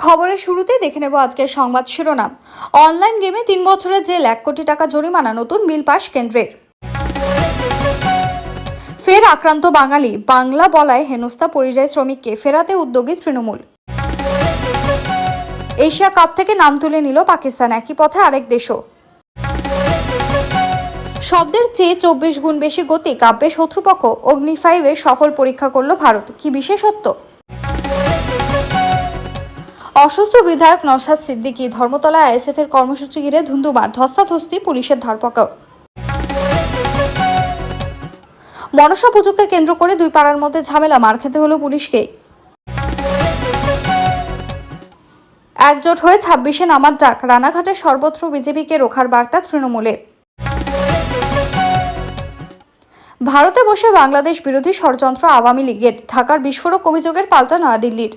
খবরের শুরুতেই দেখে নেব আজকের সংবাদ শিরোনাম। অনলাইন গেমে 3 বছরের জেল, 1 কোটি টাকা জরিমানা, নতুন বিল পাশ কেন্দ্রের। ফের আক্রান্ত বাঙালি, বাংলা বলায় হেনস্থা পরিযায়ী শ্রমিককে ফেরাতে উদ্যোগী তৃণমূল। এশিয়া কাপ থেকে নাম তুলে নিল পাকিস্তান, একই পথে আরেক দেশও। শব্দের চেয়ে 24 গুণ বেশি গতি কাব্যে শত্রুপক্ষ, অগ্নি 5-এ সফল পরীক্ষা করল ভারত, কি বিশেষত্ব? অসুস্থ বিধায়ক নওশাদ সিদ্দিকী, ধর্মতলায় আইএসএফ এর কর্মসূচি ঘিরে ধুন্ধুমার, ধস্তাধস্তি, পুলিশের ধরপাকড়। মনসা পুজোকে কেন্দ্র করে দুই পাড়ার মধ্যে ঝামেলা, মার খেতে হলো পুলিশকে। একজোট হয়ে 26-এ নামার ডাক, রানাঘাটে সর্বত্র বিজেপিকে রোখার বার্তা তৃণমূলের। ভারতে বসে বাংলাদেশ বিরোধী ষড়যন্ত্র আওয়ামী লীগের, ঢাকার বিস্ফোরক অভিযোগের পাল্টা নয়াদিল্লির।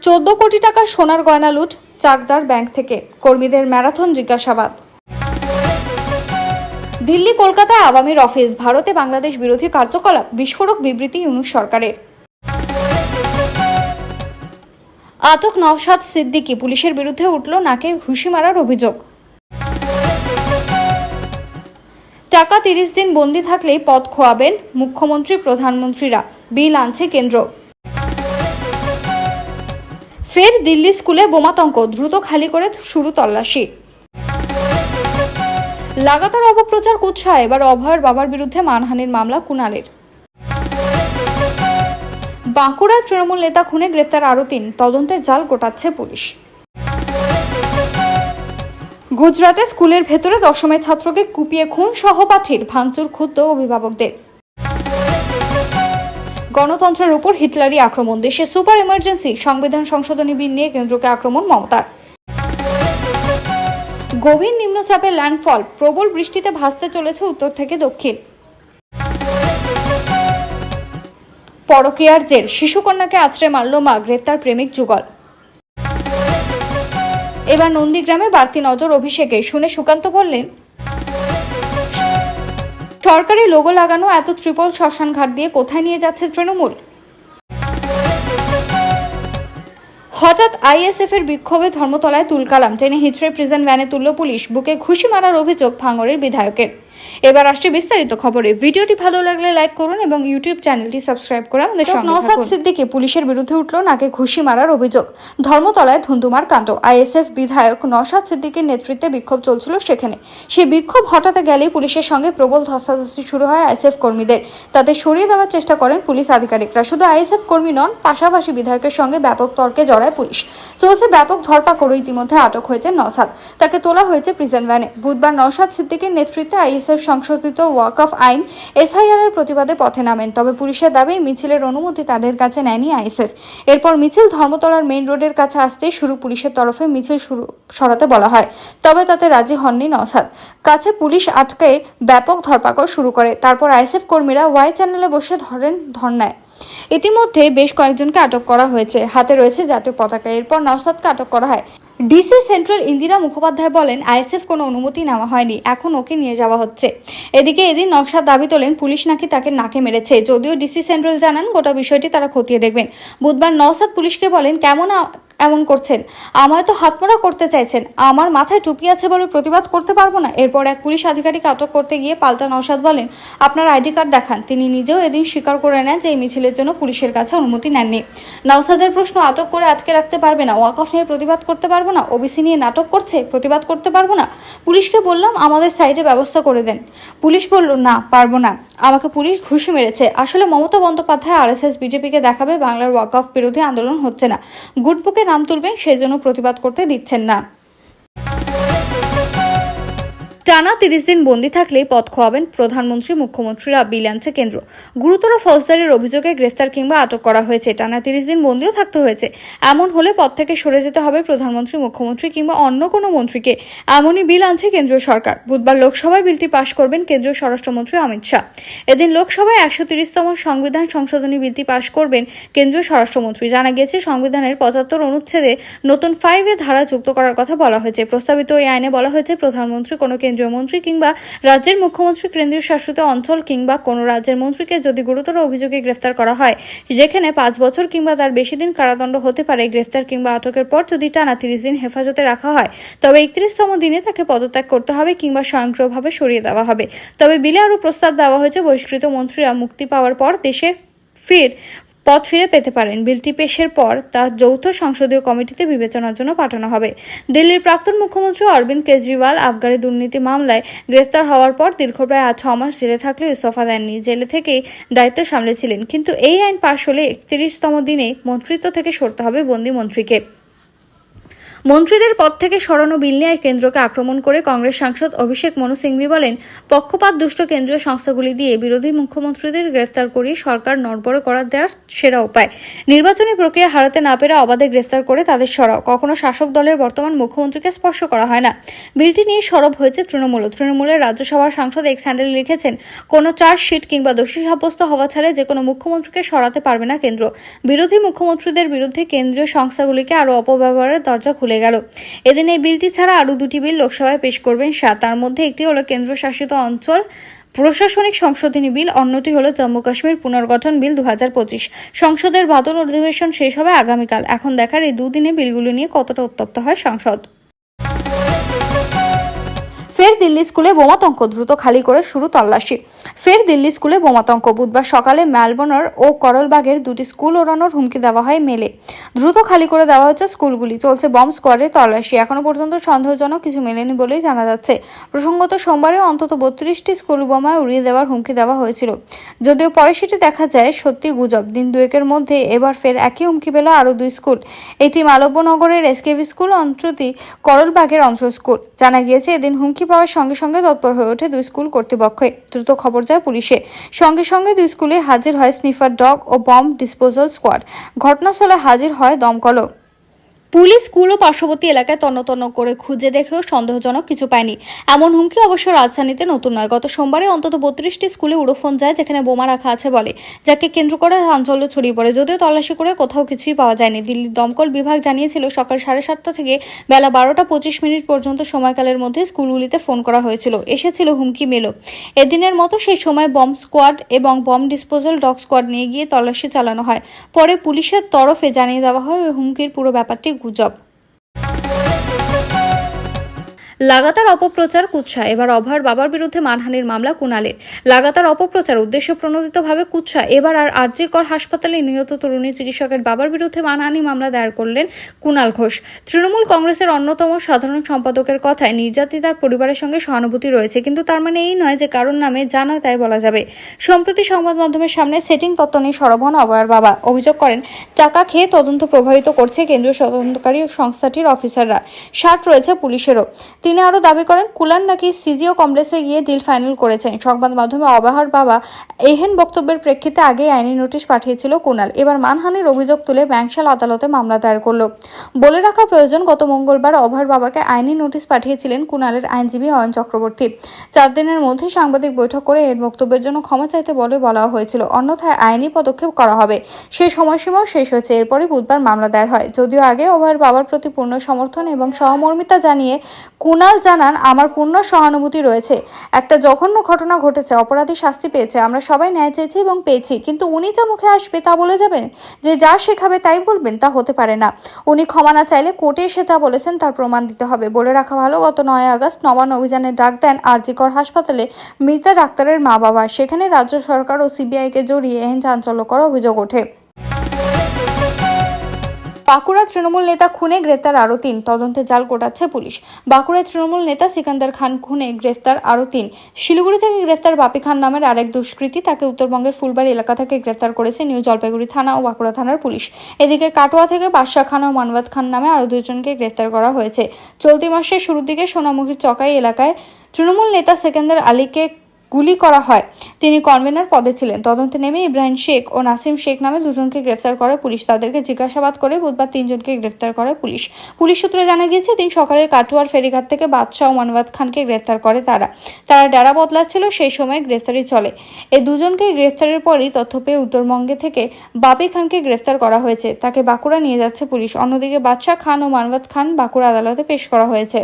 14 কোটি টাকা সোনার গয়না লুট চাকদার ব্যাংক থেকে, কর্মীদের ম্যারাথন জিজ্ঞাসাবাদ। দিল্লি কলকাতায় আওয়ামীর অফিস, ভারতে বাংলাদেশ বিরোধী কার্যকলাপ, বিস্ফোরক বিবৃতি ইউনূস সরকারের। আটক নওশাদ সিদ্দিকী, পুলিশের বিরুদ্ধে উঠল নাকে ঘুষি মারার অভিযোগ। টাকা 30 দিন বন্দী থাকলেই পদ খোয়াবেন মুখ্যমন্ত্রী, প্রধানমন্ত্রীরা, বিল আনছে কেন্দ্র। ফের দিল্লি স্কুলে বোমাতঙ্ক, দ্রুত খালি করে শুরু তল্লাশি। লাগাতার অপপ্রচার কুৎসা, এবার অভয়ের বাবার বিরুদ্ধে মানহানির মামলা কুণালের। বাঁকুড়ার তৃণমূল নেতা খুনে গ্রেফতার আরও 3, তদন্তের জাল গোটাচ্ছে পুলিশ। গুজরাটে স্কুলের ভেতরে 10মের ছাত্রকে কুপিয়ে খুন সহপাঠীর, ভাঙচুর ক্ষুব্ধ অভিভাবকদের। গণতন্ত্রের উপর হিটলারি আক্রমণ, দেশে সুপার এমার্জেন্সি, সংবিধান সংশোধনী বিল নিয়ে কেন্দ্রকে আক্রমণ মমতার। গভীর নিম্নচাপের ল্যান্ডফল, প্রবল বৃষ্টিতে ভাসতে চলেছে উত্তর থেকে দক্ষিণ। পরকীয়ার জের, শিশুকন্যাকে আছড়ে মারল মা, গ্রেফতার প্রেমিক যুগল। এবার নন্দীগ্রামে বাড়তি নজর অভিষেকে, শুনে সুকান্ত বললেন, সরকারি লোগো লাগানো এত ট্রিপল শ্মশান ঘাট দিয়ে কোথায় নিয়ে যাচ্ছে তৃণমূল? হঠাৎ আইএসএফ এর বিক্ষোভে ধর্মতলায় তুলকালাম, টেনে হিচড়ে প্রিজন ভ্যানে তুলল পুলিশ, বুকে ঘুষি মারার অভিযোগ ভাঙড়ের বিধায়কের। এবার আসছে বিস্তারিত খবরে। ভিডিওটি ভালো লাগলে লাইক করুন এবং ইউটিউব চ্যানেলটি সাবস্ক্রাইব করে আমাদের সঙ্গে থাকুন। নওশাদ সিদ্দিকী, পুলিশের বিরুদ্ধে উঠল নাকে ঘুষি মারার অভিযোগ, ধর্মতলায় ধুন্ধুমার কাণ্ড। আইএসএফ বিধায়ক নওশাদ সিদ্দিকীর নেতৃত্বে বিক্ষোভ চলছিল সেখানে। সেই বিক্ষোভ হঠাৎ গেলেই পুলিশের সঙ্গে প্রবল ধস্তাধস্তি শুরু হয় আইএসএফ কর্মীদের। তাদের সরিয়ে দেওয়ার চেষ্টা করেন পুলিশ আধিকারিকরা। শুধু আইএসএফ কর্মী নন, পাশাপাশি বিধায়কের সঙ্গে ব্যাপক তর্কে জড়ায় পুলিশ। চলছে ব্যাপক ধরপাকড়, ইতিমধ্যে আটক হয়েছে নওশাদ, তাকে তোলা হয়েছে প্রিজন ভ্যানে। বুধবার নওশাদ সিদ্দিকীর নেতৃত্বে আইএসএফ সংশোধিত ওয়াকফ আইন এসআইআর এর প্রতিবাদে পথে নামেন, তবে পুলিশের দাবি মিছিলের অনুমতি তাদের কাছে নেয়নি আইএসএফ। এরপর মিছিল ধর্মতলার মেইন রোডের কাছে আসতেই শুরু পুলিশের তরফে মিছিল সরাতে বলা হয়, তবে তাতে রাজি হননি নওশাদ। কাছে পুলিশ আটকে ব্যাপক ধরপাকড় শুরু করে। তারপর আইএসএফ কর্মীরা ওয়াই চ্যানেলে বসে ধর্নায়। ইতিমধ্যে বেশ কয়েকজনকে আটক করা হয়েছে, হাতে রয়েছে জাতীয় পতাকা। এরপর নওশাদকে আটক করা হয়। ডিসি সেন্ট্রাল ইন্দিরা মুখোপাধ্যায় বলেন, আইএসএফ কোনো অনুমতি নেওয়া হয়নি, এখন ওকে নিয়ে যাওয়া হচ্ছে। এদিকে এদিন নওশাদ দাবি তোলেন পুলিশ নাকি তাকে নাকে মেরেছে, যদিও ডিসি সেন্ট্রাল জানান গোটা বিষয়টি তারা খতিয়ে দেখবেন। বুধবার নওশাদ পুলিশকে বলেন, কেমন এমন করছেন, আমায় তো হাতমোড়া করতে চাইছেন, আমার মাথায় টুপি আছে বলে প্রতিবাদ করতে পারবো না। এরপর এক পুলিশ আধিকারিক আটক করতে গিয়ে পাল্টা নওশাদ বলেন, আপনার আইডি কার্ড দেখান। তিনি নিজেও এদিন স্বীকার করে নেন যে এই মিছিলের জন্য পুলিশের কাছে অনুমতি নেননি। নওশাদের প্রশ্ন, আটক করে আটকে রাখতে পারবে না, ওয়াকফ নিয়ে প্রতিবাদ করতে পারবো না, ওবিসি নিয়ে নাটক করছে, প্রতিবাদ করতে পারবো না। পুলিশকে বললাম আমাদের সাইডে ব্যবস্থা করে দেন। পুলিশ বলল, না পারবো না, আমাকে পুলিশ ঘুষি মেরেছে। আসলে মমতা বন্দ্যোপাধ্যায় আরএসএস বিজেপিকে দেখাবে বাংলার ওয়াকফ বিরোধী আন্দোলন হচ্ছে না, গুডবুকে নাম তুলবেন, সেই জন্য প্রতিবাদ করতে দিচ্ছেন না। টানা 30 দিন বন্দী থাকলেই পদ খোয়াবেন প্রধানমন্ত্রী, মুখ্যমন্ত্রীরা, বিল আনছে কেন্দ্র। গুরুতর ফৌজদারির অভিযোগে গ্রেফতার কিংবা আটক করা হয়েছে, টানা 30 দিন বন্দীও থাকতে হয়েছে। এমন হলে পদ থেকে সরে যেতে হবে প্রধানমন্ত্রী, মুখ্যমন্ত্রী কিংবা অন্য কোনো মন্ত্রীকে, এমনই বিল আনছে কেন্দ্রীয় সরকার। বুধবার লোকসভায় বিলটি পাশ করবেন কেন্দ্রীয় স্বরাষ্ট্রমন্ত্রী অমিত শাহ। এদিন লোকসভায় 130তম সংবিধান সংশোধনী বিলটি পাশ করবেন কেন্দ্রীয় স্বরাষ্ট্রমন্ত্রী। জানা গিয়েছে, সংবিধানের 75 অনুচ্ছেদে নতুন 5A ধারা যুক্ত করার কথা বলা হয়েছে। প্রস্তাবিত এই আইনে বলা হয়েছে, প্রধানমন্ত্রী কোনো কেন্দ্রীয় মন্ত্রী কিংবা রাজ্যের মুখ্যমন্ত্রী, কেন্দ্রীয় শাসিত অঞ্চল কিংবা কোনো রাজ্যের মন্ত্রীকে যদি গুরুতর অভিযোগে গ্রেফতার করা হয়, যেখানে 5 বছর কিংবা তার বেশি দিন কারাদণ্ড হতে পারে, গ্রেফতার কিংবা আটকের পর যদি টানা 30 দিন হেফাজতে রাখা হয়, তবে 31তম দিনে তাকে পদত্যাগ করতে হবে কিংবা স্বয়ংক্রিয়ভাবে সরিয়ে দেওয়া হবে। তবে বিলে আরও প্রস্তাব দেওয়া হয়েছে, বহিষ্কৃত মন্ত্রীরা মুক্তি পাওয়ার পর দেশে পদ ফিরে পেতে পারেন। বিলটি পেশের পর তা যৌথ সংসদীয় কমিটিতে বিবেচনার জন্য পাঠানো হবে। দিল্লির প্রাক্তন মুখ্যমন্ত্রী অরবিন্দ কেজরিওয়াল আবগারি দুর্নীতি মামলায় গ্রেফতার হওয়ার পর দীর্ঘ প্রায় 6 মাস জেলে থাকলেও ইস্তফা দেননি। জেলে থেকেই দায়িত্ব সামলেছিলেন, কিন্তু এই আইন পাশ হলে 31তম দিনেই মন্ত্রিত্ব থেকে সরতে হবে বন্দী মন্ত্রীকে। মন্ত্রীদের পদ থেকে সরানো বিল নিয়ে কেন্দ্রকে আক্রমণ করে কংগ্রেস সাংসদ অভিষেক মনু সিংভি বলেন, পক্ষপাত দুষ্ট কেন্দ্রীয় সংস্থাগুলি দিয়ে বিরোধী মুখ্যমন্ত্রীদের গ্রেফতার করিয়ে সরকার নড়বড়ে করা দেওয়ার সেরা উপায়। নির্বাচনী প্রক্রিয়া হারাতে না পেরে অবাধে গ্রেফতার করে তাদের সরাও। কখনো শাসক দলের বর্তমান মুখ্যমন্ত্রীকে স্পর্শ করা হয় না। বিলটি নিয়ে সরব হয়েছে তৃণমূলের রাজ্যসভার সাংসদ এক্স হ্যান্ডেলে লিখেছেন, কোনো চার্জশিট কিংবা দোষী সাব্যস্ত হওয়া ছাড়া যে কোনো মুখ্যমন্ত্রীকে সরাতে পারবে না কেন্দ্র। বিরোধী মুখ্যমন্ত্রীদের বিরুদ্ধে কেন্দ্রীয় সংস্থাগুলিকে আরও অপব্যবহারের দরজা খুলে গেল। এদিন এই বিলটি ছাড়া আরও 2টি বিল লোকসভায় পেশ করবেন শাহ। তার মধ্যে একটি হলো কেন্দ্রশাসিত অঞ্চল প্রশাসনিক সংশোধনী বিল, অন্যটি হলো জম্মু কাশ্মীর পুনর্গঠন বিল 2025। সংসদের ভাদর অধিবেশন শেষ হবে আগামীকাল। এখন দেখার এই দুদিনে বিলগুলো নিয়ে কতটা উত্তপ্ত হয় সংসদ। ফের দিল্লি স্কুলে বোমাতঙ্ক, দ্রুত খালি করে শুরু তল্লাশি। ফের দিল্লি স্কুলে বোমাতঙ্ক। বুধবার সকালে মেলবোর্নের ও করলবাগের 2টি স্কুল ওড়ানোর হুমকি দেওয়া হয় মেলে। দ্রুত খালি করে দেওয়া হচ্ছে স্কুলগুলি। চলছে বম্ব স্কোয়াডের তল্লাশি। এখনো পর্যন্ত সন্দেহজনক কিছু মেলেনি বলেই জানা যাচ্ছে। প্রসঙ্গত, সোমবারে অন্তত 32টি স্কুল বোমায় উড়িয়ে দেওয়ার হুমকি দেওয়া হয়েছিল, যদিও পরে সেটি দেখা যায় সত্যি গুজব। দিন দুয়েকের মধ্যে এবার ফের একই হুমকি পেল আরও 2 স্কুল। এটি মালব্যনগরের এসকেভি স্কুল, অন্যটি করলবাগের অঞ্চ স্কুল। জানা গিয়েছে, এদিন হুমকি পাওয়ার সঙ্গে সঙ্গে তৎপর হয়ে ওঠে 2 স্কুল কর্তৃপক্ষ। দ্রুত খবর যায় পুলিশে। সঙ্গে সঙ্গে 2 স্কুলে হাজির হয় স্নিফার ডগ ও বম্ব ডিসপোজাল স্কোয়াড। ঘটনাস্থলে হাজির হয় দমকলও। পুলিশ স্কুল ও পার্শ্ববর্তী এলাকায় তন্ন করে খুঁজে দেখেও সন্দেহজনক কিছু পায়নি। এমন হুমকি অবশ্য রাজধানীতে নতুন নয়। গত সোমবারে অন্তত 32টি স্কুলে উড়োফোন যায় যেখানে বোমা রাখা আছে বলে, যাকে কেন্দ্র করে চাঞ্চল্য ছড়িয়ে পড়ে। যদিও তল্লাশি করে কোথাও কিছুই পাওয়া যায়নি। দিল্লির দমকল বিভাগ জানিয়েছিল, সকাল 7:30 থেকে বেলা 12:25 পর্যন্ত সময়কালের মধ্যে স্কুলগুলিতে ফোন করা হয়েছিল, এসেছিল হুমকি মেল। এদিনের মতো সেই সময় বম্ব স্কোয়াড এবং বম্ব ডিসপোজাল ডগ স্কোয়াড নিয়ে গিয়ে তল্লাশি চালানো হয়। পরে পুলিশের তরফে জানিয়ে দেওয়া হয় ওই হুমকির পুরো ব্যাপারটি গুজব। লাগাতার অপপ্রচার কুৎসা। এবার অভয়ের বাবার বিরুদ্ধে মানহানির মামলা কুণালের। লাগাতার অপপ্রচার উদ্দেশ্য প্রণোদিতভাবে কুৎসা। এবার আর.জি.কর হাসপাতালে নিহত তরুণী চিকিৎসকের বাবার বিরুদ্ধে মানহানি মামলা দায়ের করলেন কুণাল ঘোষ। তৃণমূল কংগ্রেসের অন্যতম সাধারণ সম্পাদকের কথায় নির্যাতিতার পরিবারের সঙ্গে সহানুভূতি রয়েছে, কিন্তু তার মানে এই নয় যে কারোর নামে যা নয় তাই বলা যাবে। সম্প্রতি সংবাদ মাধ্যমের সামনে সেটিং তত্ত্ব নিয়ে সরব হন অভয়ের বাবা। অভিযোগ করেন, টাকা খেয়ে তদন্ত প্রভাবিত করছে কেন্দ্রীয় তদন্তকারী সংস্থাটির অফিসাররা। ষাট রয়েছে পুলিশেরও। তিনি আরও দাবি করেন, কুলান নাকি সিজিও কমপ্লেক্সে গিয়ে ডিল ফাইনাল করেছেন। সংবাদ মাধ্যমে অভয়ের বাবা এহেন বক্তব্যের প্রেক্ষিতে আগেই আইনি নোটিশ পাঠিয়েছিল কুণাল। এবার মানহানির অভিযোগ তুলে ব্যাংশাল আদালতে মামলা দায়ের করল। বলে রাখা প্রয়োজন, গত মঙ্গলবার অভয়ের বাবাকে আইনি নোটিশ পাঠিয়েছিলেন কুণালের আইনজীবী অয়ন চক্রবর্তী। 4 দিনের মধ্যে সাংবাদিক বৈঠক করে এর বক্তব্যের জন্য ক্ষমা চাইতে বলা হয়েছিল, অন্যথায় আইনি পদক্ষেপ করা হবে। সেই সময়সীমাও শেষ হয়েছে। এরপরই বুধবার মামলা দায়ের হয়। যদিও আগে অভয়ের বাবার প্রতি পূর্ণ সমর্থন এবং সহমর্মিতা জানিয়ে কুণাল জানান, আমার পূর্ণ সহানুভূতি রয়েছে। একটা জঘন্য ঘটনা ঘটেছে, অপরাধী শাস্তি পেয়েছে, আমরা সবাই ন্যায় চেয়েছি এবং পেয়েছি, কিন্তু উনি যা মুখে আসবে তা বলে যাবেন, যে যা শেখাবে তাই বলবেন, তা হতে পারে না। উনি ক্ষমা না চাইলে কোর্টে এসে যা বলেছেন তার প্রমাণ দিতে হবে। বলে রাখা ভালো, গত 9 আগস্ট নবান্ন অভিযানে ডাক দেন আর.জি.কর হাসপাতালে মৃতা ডাক্তারের মা বাবা। সেখানে রাজ্য সরকার ও সিবিআইকে জড়িয়ে এহেন চাঞ্চল্যকর অভিযোগ ওঠে। বাঁকুড়া তৃণমূল নেতা খুনে গ্রেফতার আরও 3, তদন্তে জাল গোটাচ্ছে পুলিশ। বাঁকুড়ায় তৃণমূল নেতা সিকান্দার খান খুনে গ্রেফতার আরও 3। শিলিগুড়ি থেকে গ্রেফতার বাপি খান নামের আরেক দুষ্কৃতী, তাকে উত্তরবঙ্গের ফুলবাড়ি এলাকা থেকে গ্রেফতার করেছে নিউ জলপাইগুড়ি থানা ও বাঁকুড়া থানার পুলিশ। এদিকে কাটোয়া থেকে বাদশা খান ও মানবাদ খান নামে আরও 2 জনকে গ্রেফতার করা হয়েছে। চলতি মাসের শুরুর দিকে সোনামুখীর চকাই এলাকায় তৃণমূল নেতা সেকেন্দার আলীকে গুলি করা হয়। তিনি কনভেনার পদে ছিলেন। তদন্তে নেমে ইব্রাহিম শেখ ও নাসিম শেখ নামে 2 জনকে গ্রেফতার করে পুলিশ। তাদেরকে জিজ্ঞাসাবাদ করে বুধবার 3 জনকে গ্রেফতার করে পুলিশ। পুলিশ সূত্রে জানা গিয়েছে, দিন সকালে কাটোয়ার ফেরিঘাট থেকে বাদশাহ ও মানবাদ খানকে গ্রেফতার করে তারা ডেরা বদলাচ্ছিল, সেই সময় গ্রেফতারি চলে। এই 2 জনকে গ্রেফতারের পরই তথ্য পেয়ে উত্তরবঙ্গে থেকে বাপি খানকে গ্রেফতার করা হয়েছে। তাকে বাঁকুড়া নিয়ে যাচ্ছে পুলিশ। অন্যদিকে বাদশাহ খান ও মানবাদ খান বাঁকুড়া আদালতে পেশ করা হয়েছে।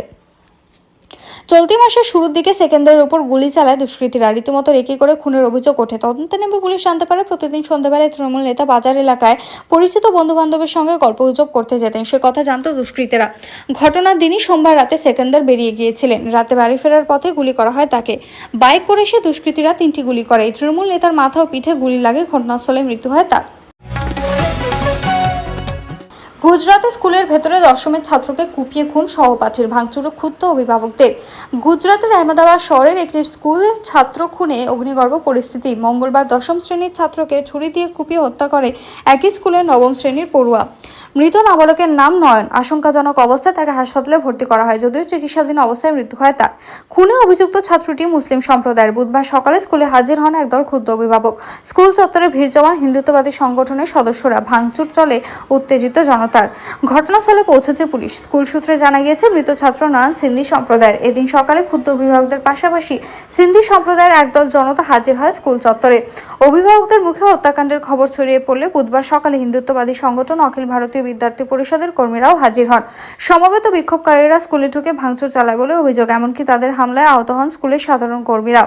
চলতি মাসের শুরুর দিকে সেকেন্দারের উপর গুলি চালায় দুষ্কৃতীরা। রীতিমতো রেকি করে খুনের অভিযোগ ওঠে। তদন্তে নেমে পুলিশ জানতে পারে প্রতিদিন সন্ধ্যাবেলায় তৃণমূল নেতা বাজার এলাকায় পরিচিত বন্ধু বান্ধবের সঙ্গে গল্পগুজব করতে যেতেন। সে কথা জানত দুষ্কৃতীরা। ঘটনার দিনই সোমবার রাতে সেকেন্দার বেরিয়ে গিয়েছিলেন। রাতে বাড়ি ফেরার পথে গুলি করা হয় তাকে। বাইক করে এসে দুষ্কৃতীরা 3টি গুলি করে। এই তৃণমূল নেতার মাথা ও পিঠে গুলি লাগে। ঘটনাস্থলে মৃত্যু হয় তার। গুজরাতে স্কুলের ভেতরে দশমের ছাত্রকে কুপিয়ে খুন সহপাঠীর। ভাঙচুরে ক্ষুব্ধ অভিভাবকদের। গুজরাতের আহমেদাবাদ শহরের একটি স্কুলের ছাত্র খুনে অগ্নিগর্ভ পরিস্থিতি। মঙ্গলবার 10ম শ্রেণীর ছাত্রকে ছুরি দিয়ে কুপিয়ে হত্যা করে একই স্কুলের 9ম শ্রেণীর পড়ুয়া। মৃত নাবালকের নাম নয়ন। আশঙ্কাজনক অবস্থায় তাকে হাসপাতালে ভর্তি করা হয়, যদিও চিকিৎসাধীন অবস্থায় মৃত্যু হয় তার। খুনে অভিযুক্ত ছাত্রটি মুসলিম সম্প্রদায়ের। বুধবার সকালে স্কুলে হাজির হন একদল ক্ষুব্ধ অভিভাবক। স্কুল চত্বরে ভিড় জমান হিন্দুত্ববাদী সংগঠনের সদস্যরা। ভাঙচুর চলে উত্তেজিত জনতার। ঘটনাস্থলে পৌঁছেছে পুলিশ। স্কুল সূত্রে জানা গিয়েছে মৃত ছাত্র নয়ন সিন্ধি সম্প্রদায়ের। এদিন সকালে ক্ষুব্ধ অভিভাবকদের পাশাপাশি সিন্ধি সম্প্রদায়ের একদল জনতা হাজির হয় স্কুল চত্বরে। অভিভাবকদের মুখে হত্যাকাণ্ডের খবর ছড়িয়ে পড়লে বুধবার সকালে হিন্দুত্ববাদী সংগঠন অখিল ভারতীয় বিদ্যার্থী পরিষদের কর্মীরাও হাজির হন। সমবেত বিক্ষোভকারীরা স্কুলে ঢুকে ভাঙচুর চালায় বলে অভিযোগ। এমনকি তাদের হামলায় আহত হন স্কুলের সাধারণ কর্মীরা।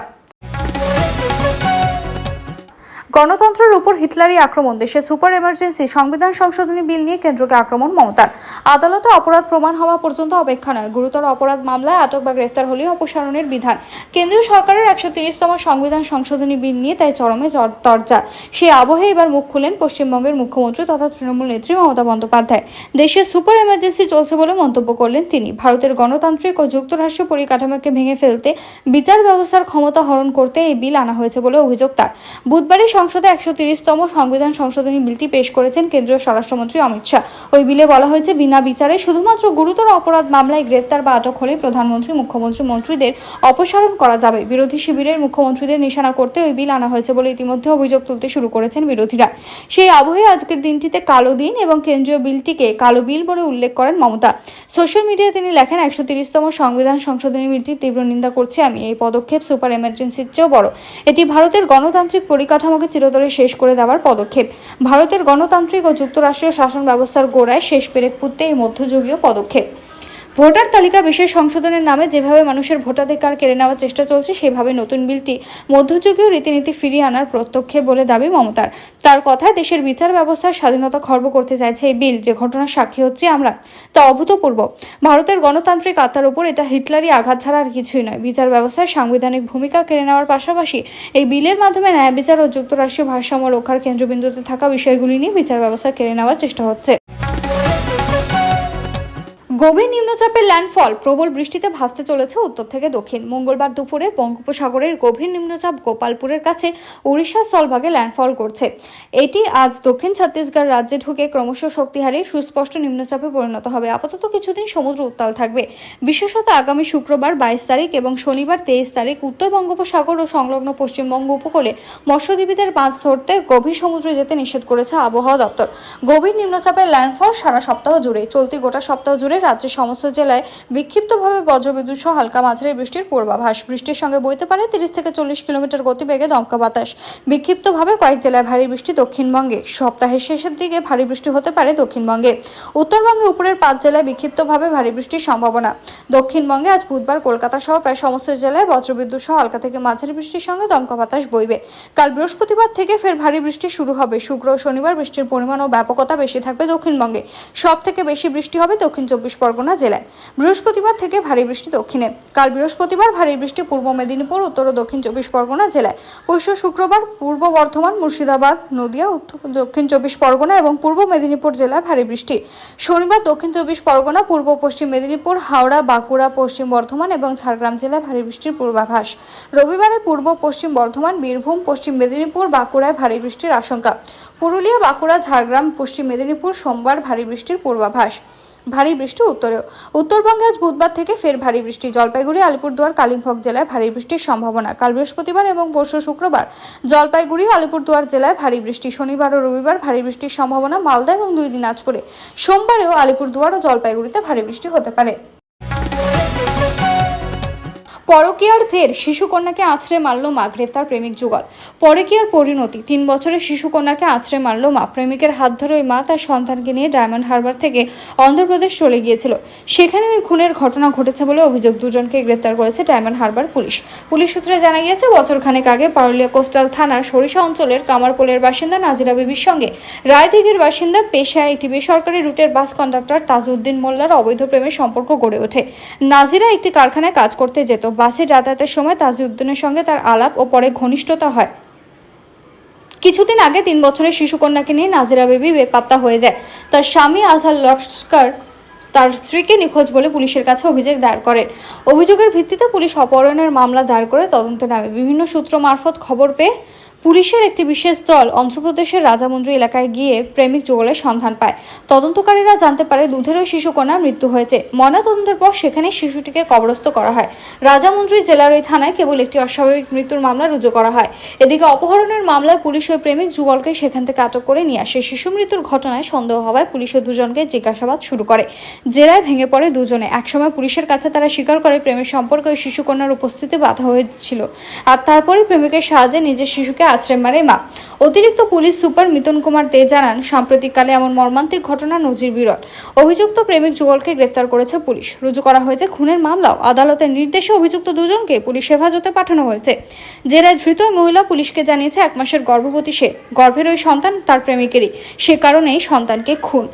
গণতন্ত্রের উপর হিটলারি আক্রমণ। দেশে সুপার এমার্জেন্সি সংবিধান সংশোধনী বিল নিয়ে কেন্দ্রকে আক্রমণ মমতার। আদালতে অপরাধ প্রমাণ হওয়া পর্যন্ত অপেক্ষা নয়। গুরুতর অপরাধ মামলায় আটক বা গ্রেফতার হলেই অপসারণের বিধান। কেন্দ্রীয় সরকারের 130তম সংবিধান সংশোধনী বিল নিয়ে তাই চরমে তরজা। সেই আবহে এবার মুখ খুলেন পশ্চিমবঙ্গের মুখ্যমন্ত্রী তথা তৃণমূল নেত্রী মমতা বন্দ্যোপাধ্যায়। দেশে সুপার এমার্জেন্সি চলছে বলে মন্তব্য করলেন তিনি। ভারতের গণতান্ত্রিক ও যুক্তরাষ্ট্রীয় পরিকাঠামোকে ভেঙে ফেলতে, বিচার ব্যবস্থার ক্ষমতা হরণ করতে এই বিল আনা হয়েছে বলে অভিযোগ তার। বুধবারই সংসদে 130তম সংবিধান সংশোধনী বিলটি পেশ করেছেন কেন্দ্রীয় স্বরাষ্ট্রমন্ত্রী অমিত শাহ। ওই বিলে বলা হয়েছে, বিনা বিচারে শুধুমাত্র গুরুতর অপরাধ মামলায় গ্রেফতার বা আটক হলে প্রধানমন্ত্রী, মুখ্যমন্ত্রী, মন্ত্রীদের অপসারণ করা যাবে। বিরোধী শিবিরের মুখ্যমন্ত্রীদের নিশানা করতে ওই বিল আনা হয়েছে বলে ইতিমধ্যে অভিযোগ তুলতে শুরু করেছেন বিরোধীরা। সেই আবহে আজকের দিনটিতে কালো দিন এবং কেন্দ্রীয় বিলটিকে কালো বিল বলে উল্লেখ করেন মমতা। সোশ্যাল মিডিয়ায় তিনি লেখেন, 130তম সংবিধান সংশোধনী বিলটির তীব্র নিন্দা করছি আমি। এই পদক্ষেপ সুপার এমার্জেন্সির চেয়েও বড়। এটি ভারতের গণতান্ত্রিক পরিকাঠামোকে চিরতরে শেষ করে দেওয়ার পদক্ষেপ। ভারতের গণতান্ত্রিক ও যুক্তরাষ্ট্রীয় শাসন ব্যবস্থার গোড়ায় শেষ পেরেক পুঁততে এই মধ্যযুগীয় পদক্ষেপ। ভোটার তালিকা বিশেষ সংশোধনের নামে যেভাবে মানুষের ভোটাধিকার কেড়ে নেওয়ার চেষ্টা চলছে, সেভাবে নতুন বিলটি মধ্যযুগীয় রীতিনীতি ফিরিয়ে আনার প্রত্যক্ষে বলে দাবি মমতার। তার কথায়, দেশের বিচার ব্যবস্থার স্বাধীনতা খর্ব করতে চাইছে এই বিল। যে ঘটনার সাক্ষী হচ্ছে আমরা, তা অভূতপূর্ব। ভারতের গণতান্ত্রিক আত্মার উপর এটা হিটলারি আঘাত ছাড়া আর কিছুই নয়। বিচার ব্যবস্থায় সাংবিধানিক ভূমিকা কেড়ে নেওয়ার পাশাপাশি এই বিলের মাধ্যমে ন্যায় বিচার ও যুক্তরাষ্ট্রীয় ভারসাম্য রক্ষার কেন্দ্রবিন্দুতে থাকা বিষয়গুলি নিয়ে বিচার ব্যবস্থা কেড়ে নেওয়ার চেষ্টা হচ্ছে। গভীর নিম্নচাপের ল্যান্ডফল। প্রবল বৃষ্টিতে ভাসতে চলেছে উত্তর থেকে দক্ষিণ। মঙ্গলবার দুপুরে বঙ্গোপসাগরের গভীর নিম্নচাপ গোপালপুরের কাছে উড়িষ্যার স্থলভাগে ল্যান্ডফল করছে। এটি আজ দক্ষিণ ছত্তিশগড় রাজ্যে ঢুকে ক্রমশ শক্তি হারিয়ে সুস্পষ্ট নিম্নচাপে পরিণত হবে। আপাতত কিছুদিন সমুদ্র উত্তাল থাকবে। বিশেষত আগামী শুক্রবার 22 তারিখ এবং শনিবার 23 তারিখ উত্তর বঙ্গোপসাগর ও সংলগ্ন পশ্চিমবঙ্গ উপকূলে মৎস্যজীবীদের মাছ ধরতে গভীর সমুদ্রে যেতে নিষেধ করেছে আবহাওয়া দপ্তর। গভীর নিম্নচাপের ল্যান্ডফল সারা সপ্তাহ জুড়ে। চলতি গোটা সপ্তাহ জুড়ে রাজ্যের সমস্ত জেলায় বিক্ষিপ্তভাবে বজ্রবিদ্যুৎ সহ হালকা মাঝারি বৃষ্টির পূর্বাভাস। বৃষ্টির সঙ্গে বইতে পারে 30 থেকে 40 কিলোমিটার গতিবেগে দমকা বাতাস। বিক্ষিপ্তভাবে কয়েক জেলায় ভারী বৃষ্টি দক্ষিণবঙ্গে। সপ্তাহের শেষের দিকে ভারী বৃষ্টি হতে পারে দক্ষিণবঙ্গে। উত্তরবঙ্গে উপরের 5 জেলায় বিক্ষিপ্তভাবে ভারী বৃষ্টির সম্ভাবনা। দক্ষিণবঙ্গে আজ বুধবার কলকাতা সহ প্রায় সমস্ত জেলায় বজ্রবিদ্যুৎ সহ হালকা থেকে মাঝারি বৃষ্টির সঙ্গে দমকা বাতাস বইবে। কাল বৃহস্পতিবার থেকে ফের ভারী বৃষ্টি শুরু হবে। শুক্র ও শনিবার বৃষ্টির পরিমাণ ও ব্যাপকতা বেশি থাকবে দক্ষিণবঙ্গে। সব থেকে বেশি বৃষ্টি হবে দক্ষিণ 24 পরগনা জেলায়। বৃহস্পতিবার থেকে ভারী বৃষ্টি দক্ষিণে। কাল বৃহস্পতিবার ভারী বৃষ্টি পূর্ব মেদিনীপুর, উত্তর ও দক্ষিণ 24 পরগনা জেলায়। পরশু শুক্রবার পূর্ব বর্ধমান, মুর্শিদাবাদ, নদিয়া, উত্তর দক্ষিণ 24 পরগনা এবং পূর্ব মেদিনীপুর জেলায় ভারী বৃষ্টি। শনিবার দক্ষিণ 24 পরগনা, পূর্ব পশ্চিম মেদিনীপুর, হাওড়া, বাঁকুড়া, পশ্চিম বর্ধমান এবং ঝাড়গ্রাম জেলায় ভারী বৃষ্টির পূর্বাভাস। রবিবারে পূর্ব পশ্চিম বর্ধমান, বীরভূম, পশ্চিম মেদিনীপুর, বাঁকুড়ায় ভারী বৃষ্টির আশঙ্কা। পুরুলিয়া, বাঁকুড়া, ঝাড়গ্রাম, পশ্চিম মেদিনীপুর সোমবার ভারী বৃষ্টির পূর্বাভাস। ভারী বৃষ্টি উত্তরেও। উত্তরবঙ্গে আজ বুধবার থেকে ফের ভারী বৃষ্টি। জলপাইগুড়ি, আলিপুরদুয়ার, কালিম্পং জেলায় ভারী বৃষ্টির সম্ভাবনা। কাল বৃহস্পতিবার এবং পরশু শুক্রবার জলপাইগুড়ি, আলিপুরদুয়ার জেলায় ভারী বৃষ্টি। শনিবার ও রবিবার ভারী বৃষ্টির সম্ভাবনা মালদা এবং 2 দিনাজপুরে। সোমবারেও আলিপুরদুয়ার ও জলপাইগুড়িতে ভারী বৃষ্টি হতে পারে। পরকীয়ার জের শিশুকন্যাকে আছড়ে মারল মা, গ্রেফতার প্রেমিক যুগল। পরকীয়ার পরিণতি, 3 বছরের শিশুকন্যাকে আছড়ে মারল মা। প্রেমিকের হাত ধরে ওই মা তার সন্তানকে নিয়ে ডায়মন্ড হারবার থেকে অন্ধ্রপ্রদেশ চলে গিয়েছিল। সেখানে ওই খুনের ঘটনা ঘটেছে বলে অভিযোগ। দুজনকে গ্রেফতার করেছে ডায়মন্ড হারবার পুলিশ। পুলিশ সূত্রে জানা গিয়েছে, বছরখানেক আগে পারুলিয়া কোস্টাল থানার সরিষা অঞ্চলের কামারপোলের বাসিন্দা নাজিরা বিবির সঙ্গে রায়দিঘির বাসিন্দা পেশায় একটি বেসরকারি রুটের বাস কন্ডাক্টর তাজউদ্দিন মোল্লার অবৈধ প্রেমের সম্পর্ক গড়ে ওঠে। নাজিরা একটি কারখানায় কাজ করতে যেত। বাসে যাতায়াতের সময় তাজউদ্দিনের সঙ্গে তার আলাপ ও পরে ঘনিষ্ঠতা হয়। কিছুদিন আগে 3 বছরের শিশুকন্যাকে নিয়ে নাজিরা বিবি বেপাত্তা হয়ে যায়। তার স্বামী আজহার লস্কর তার স্ত্রীকে নিখোঁজ বলে পুলিশের কাছে অভিযোগ দায়ের করেন। অভিযোগের ভিত্তিতে পুলিশ অপহরণের মামলা দায়ের করে তদন্তে নামে। বিভিন্ন সূত্র মারফত খবর পেয়ে পুলিশের একটি বিশেষ দল অন্ধ্রপ্রদেশের রাজামুন্দ্রি এলাকায় গিয়ে প্রেমিক যুগলের সন্ধান পায়। তদন্তকারীরা জানতে পারে দুধের ওই শিশুকন্যার মৃত্যু হয়েছে। ময়নাতদন্তের পর সেখানে শিশুটিকে কবরস্থ করা হয়। রাজামুন্দ্রি জেলার ওই থানায় কেবল একটি অস্বাভাবিক মৃত্যুর মামলা রুজু করা হয়। এদিকে অপহরণের মামলায় পুলিশ ওই প্রেমিক যুগলকে সেখান থেকে আটক করে নিয়ে আসে। শিশু মৃত্যুর ঘটনায় সন্দেহ হওয়ায় পুলিশ ওই দুজনকে জিজ্ঞাসাবাদ শুরু করে। জেরায় ভেঙে পড়ে দুজনে। একসময় পুলিশের কাছে তারা স্বীকার করে প্রেমের সম্পর্কে ওই শিশুকন্যার উপস্থিতি বাধা হয়েছিল, আর তারপরে প্রেমিকের সাহায্যে নিজের শিশুকে আছড়ে মারে মা। অতিরিক্ত পুলিশ সুপার মিতন কুমার দে জানান, সাম্প্রতিককালে এমন মর্মান্তিক ঘটনা নজির বিরল। অভিযুক্ত প্রেমিক যুগলকে গ্রেফতার করেছে পুলিশ। রুজু করা হয়েছে খুনের মামলাও। আদালতের নির্দেশে অভিযুক্ত দুজনকে পুলিশ হেফাজতে পাঠানো হয়েছে। জেরায় ধৃত মহিলা পুলিশকে জানিয়েছে 1 মাসের গর্ভবতী সে। গর্ভের ওই সন্তান তার প্রেমিকেরই। সে কারণেই সন্তানকে খুন।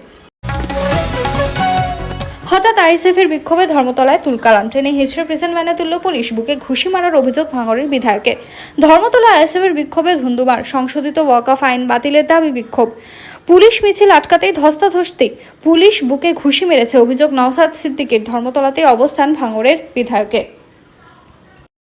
হঠাৎ আইএসএফের বিক্ষোভে ধর্মতলায় তুলকালাম। ট্রেনে হিচড়ে প্রিজন ভ্যানে তুলল পুলিশ। বুকে ঘুষি মারার অভিযোগ ভাঙড়ের বিধায়কের। ধর্মতলা আইএসএফের বিক্ষোভে ধুন্ধুমার। সংশোধিত ওয়াকফ আইন বাতিলের দাবি বিক্ষোভ। পুলিশ মিছিল আটকাতেই ধস্তাধস্তি। পুলিশ বুকে ঘুষি মেরেছে, অভিযোগ নওশাদ সিদ্দিকীর। ধর্মতলাতেই অবস্থান ভাঙড়ের বিধায়কের।